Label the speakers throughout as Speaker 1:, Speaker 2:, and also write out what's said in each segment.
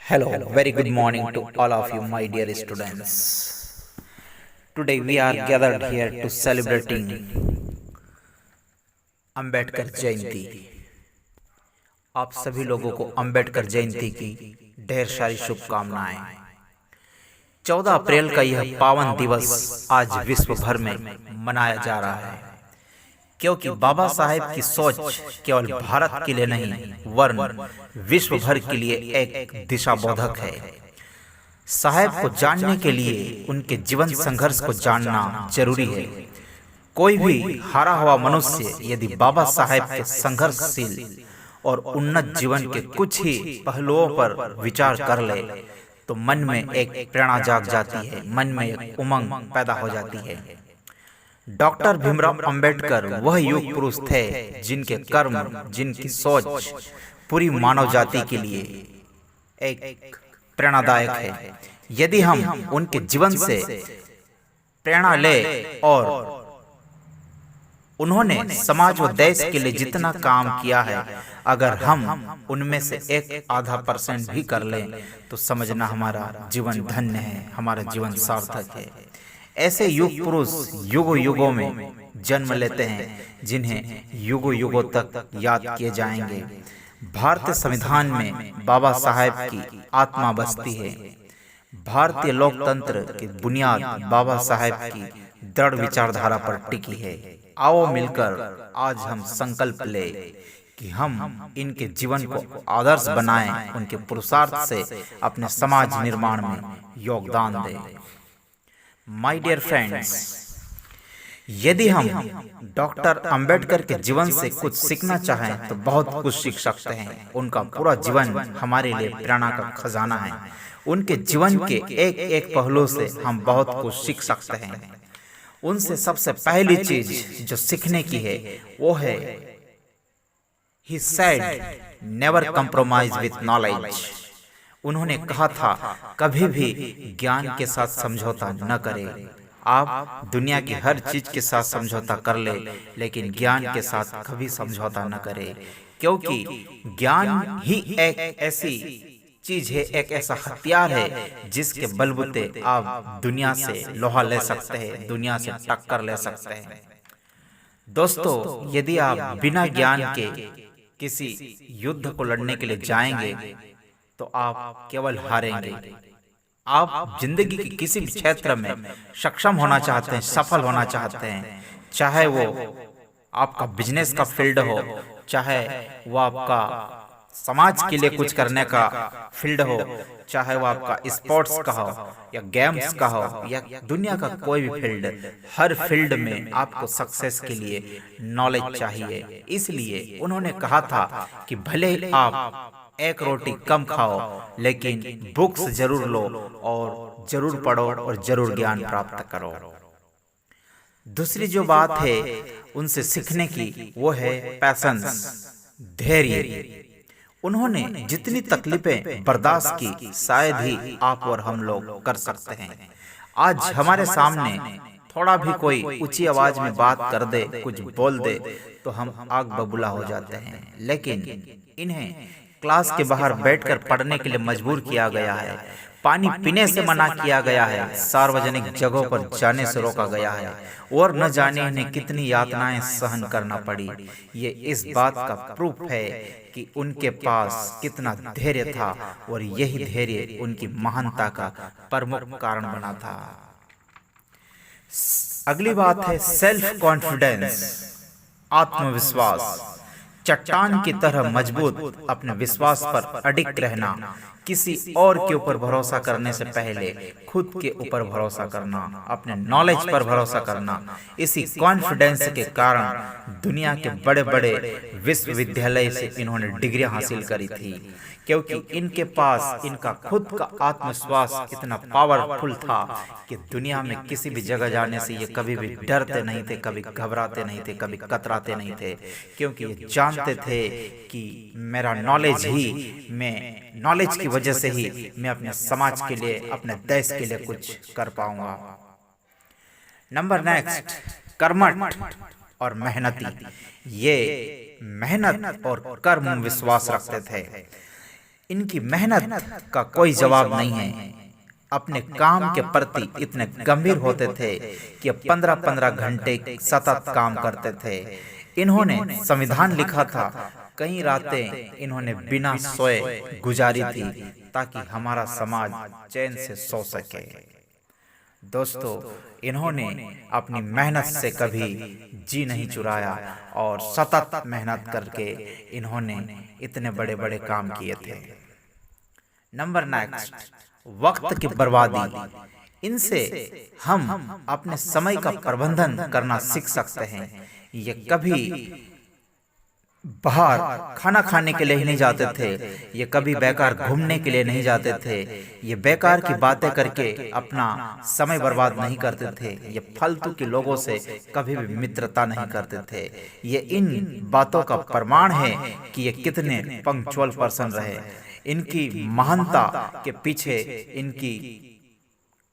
Speaker 1: Hello, very good morning to all of you, my dear students. Today we are gathered here to celebrating Ambedkar Jayanti. आप सभी लोगों को अंबेडकर जयंती की ढेर सारी शुभकामनाएं। 14 अप्रैल का यह पावन दिवस आज विश्व भर में मनाया जा रहा है, क्योंकि बाबा साहेब की सोच केवल भारत के लिए नहीं वरन विश्व भर के लिए एक दिशा बोधक है। साहेब को जानने के लिए उनके जीवन संघर्ष को जानना जरूरी है। कोई भी हारा हुआ मनुष्य यदि बाबा साहेब के संघर्षशील और उन्नत जीवन के कुछ ही पहलुओं पर विचार कर ले तो मन में एक प्रेरणा जाग जाती है, मन में एक उमंग पैदा हो जाती है। डॉक्टर भीमराव अंबेडकर वह युग पुरुष थे जिनके कर्म, जिनकी सोच पूरी मानव जाति के लिए एक प्रेरणादायक है। यदि हम उनके जीवन से प्रेरणा ले और उन्होंने समाज व देश के लिए जितना काम किया है, अगर हम उनमें से 1-आधा% भी कर लें तो समझना हमारा जीवन धन्य है, हमारा जीवन सार्थक है। ऐसे युग पुरुष युगों युगों में जन्म लेते हैं जिन्हें युगों युगों तक याद किए जाएंगे। भारतीय संविधान में बाबा साहेब की आत्मा बसती है। भारतीय लोकतंत्र की बुनियाद बाबा साहेब की दृढ़ विचारधारा पर टिकी है। आओ मिलकर आज हम संकल्प ले कि हम इनके जीवन को आदर्श बनाएं, उनके पुरुषार्थ से अपने समाज निर्माण में योगदान दें। माय डियर फ्रेंड्स, यदि हम डॉक्टर अंबेडकर के जीवन से कुछ सीखना चाहें तो बहुत कुछ सीख सकते हैं। उनका पूरा जीवन हमारे लिए प्रेरणा का खजाना है। उनके जीवन के एक एक पहलू से हम बहुत कुछ सीख सकते हैं। उनसे सबसे पहली चीज जो सीखने की है वो है he said never compromise with knowledge. उन्होंने कहा था कभी भी ज्ञान के साथ समझौता न करें। आप दुनिया की हर चीज के साथ समझौता कर ले, लेकिन ज्ञान के साथ कभी समझौता न करें, क्योंकि ज्ञान ही एक ऐसी चीज है, एक ऐसा हथियार है जिसके बलबूते आप दुनिया से लोहा ले सकते हैं, दुनिया से टक्कर ले सकते हैं। दोस्तों, यदि आप बिना ज्ञान के किसी युद्ध को लड़ने के लिए जाएंगे तो आप केवल हारेंगे। आप जिंदगी के किसी भी क्षेत्र में सक्षम होना चाहते हैं, सफल होना चाहते हैं, चाहे वो आपका बिजनेस का फील्ड हो, चाहे वो आपका समाज के लिए कुछ करने का फील्ड हो, चाहे वो आपका स्पोर्ट्स का हो या गेम्स का हो या दुनिया का कोई भी फील्ड, हर फील्ड में आपको सक्सेस के लिए नॉलेज चाहिए। इसलिए उन्होंने कहा था कि भले ही आप एक रोटी कम खाओ, लेकिन बुक्स जरूर लो और जरूर पढ़ो और जरूर ज्ञान प्राप्त करो। दूसरी जो बात है उनसे सीखने की वो है पैशंस, धैर्य। उन्होंने जितनी तकलीफें बर्दाश्त की शायद ही आप और हम लोग कर सकते हैं। आज हमारे सामने थोड़ा भी कोई ऊंची आवाज में बात कर दे, कुछ बोल दे तो हम आग बबूला हो जाते हैं, लेकिन इन्हें क्लास के बाहर बैठकर पढ़ने के लिए मजबूर किया गया है, पानी पीने से मना किया गया है, सार्वजनिक जगहों पर जाने से रोका गया है और न जाने इन्हें कितनी यातनाएं सहन करना पड़ी। ये इस बात का प्रूफ है कि उनके पास कितना धैर्य था और यही धैर्य उनकी महानता का प्रमुख कारण बना था। अगली बात है सेल्फ कॉन्फिडेंस, आत्मविश्वास। चट्टान की तरह मजबूत अपने विश्वास पर अडिग रहना, किसी और के ऊपर भरोसा करने से पहले खुद के ऊपर भरोसा करना, अपने नॉलेज पर भरोसा करना। इसी कॉन्फिडेंस के कारण दुनिया के बड़े बड़े विश्वविद्यालय से इन्होंने डिग्रियां हासिल करी थी, क्योंकि इनके पास इनका खुद का आत्मविश्वास इतना पावरफुल था कि दुनिया में किसी भी जगह जाने से ये कभी भी डरते नहीं थे, कभी घबराते नहीं थे, कभी कतराते नहीं थे, क्योंकि ये जानते थे कि मेरा नॉलेज ही, मैं नॉलेज की वजह से ही मैं अपने समाज के लिए, अपने देश के लिए कुछ कर पाऊंगा। नंबर नेक्स्ट, कर्मठ और मेहनती। ये मेहनत और कर्म विश्वास रखते थे। इनकी मेहनत का कोई जवाब नहीं है। अपने काम के प्रति इतने गंभीर होते थे कि 15-15 घंटे सतत काम करते थे। इन्होंने संविधान लिखा था, कई रातें इन्होंने बिना सोए गुजारी थी ताकि हमारा समाज चैन से सो सके। दोस्तों, इन्होंने अपनी मेहनत से कभी जी नहीं चुराया और सतत मेहनत करके इन्होंने इतने बड़े बड़े काम किए थे। नंबर नेक्स्ट, वक्त की बर्बादी। इनसे हम अपने समय का प्रबंधन करना सीख सकते हैं। ये कभी बाहर खाना खाने के लिए ही नहीं जाते थे, ये कभी बेकार घूमने के लिए नहीं जाते थे, ये बेकार की बातें करके अपना समय बर्बाद नहीं करते थे, ये फालतू के लोगों से कभी भी मित्रता नहीं करते थे। ये इन बातों का प्रमाण है कि ये कितने पंक्चुअल पर्सन रहे। इनकी महानता के पीछे इनकी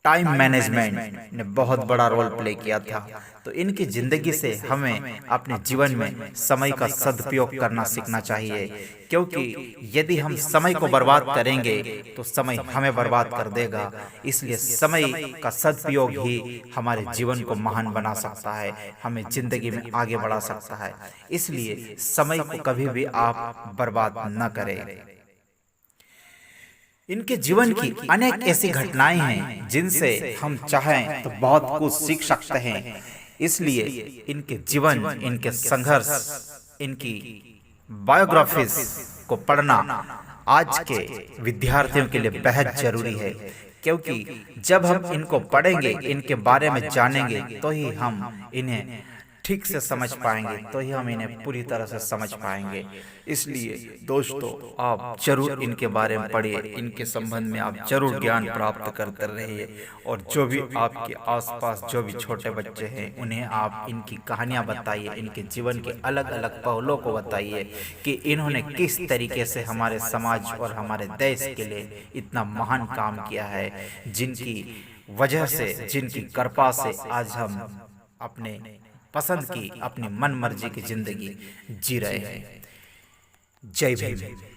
Speaker 1: टाइम मैनेजमेंट ने बहुत बड़ा रोल प्ले किया था। तो इनकी जिंदगी से हमें अपने जीवन में समय का सदुपयोग करना सीखना चाहिए, क्योंकि यदि हम समय को बर्बाद करेंगे तो समय हमें बर्बाद कर देगा। इसलिए समय का सदुपयोग ही हमारे जीवन को महान बना सकता है, हमें जिंदगी में आगे बढ़ा सकता है। इसलिए समय को कभी भी आप बर्बाद न करें। इनके जीवन की अनेक ऐसी घटनाएं हैं जिनसे हम चाहें तो बहुत कुछ सीख सकते हैं। इसलिए इनके जीवन, इनके संघर्ष, इनकी बायोग्राफीज को पढ़ना आज के विद्यार्थियों के लिए बेहद जरूरी है, क्योंकि जब हम इनको पढ़ेंगे, इनके बारे में जानेंगे, तो ही हम इन्हें ठीक से समझ पाएंगे, तो ही हम इन्हें पूरी तरह से समझ पाएंगे। इसलिए दोस्तों, आप जरूर इनके बारे में पढ़िए, इनके संबंध में आप जरूर ज्ञान प्राप्त करते रहिए। और जो भी आपके आसपास जो भी छोटे बच्चे हैं, उन्हें आप इनकी कहानियां बताइए, इनके जीवन के अलग अलग पहलुओं को बताइए कि इन्होंने किस तरीके से हमारे समाज और हमारे देश के लिए इतना महान काम किया है, जिनकी वजह से, जिनकी कृपा से आज हम अपने पसंद की, अपनी मन मर्जी की जिंदगी जी रहे हैं। जय भीम।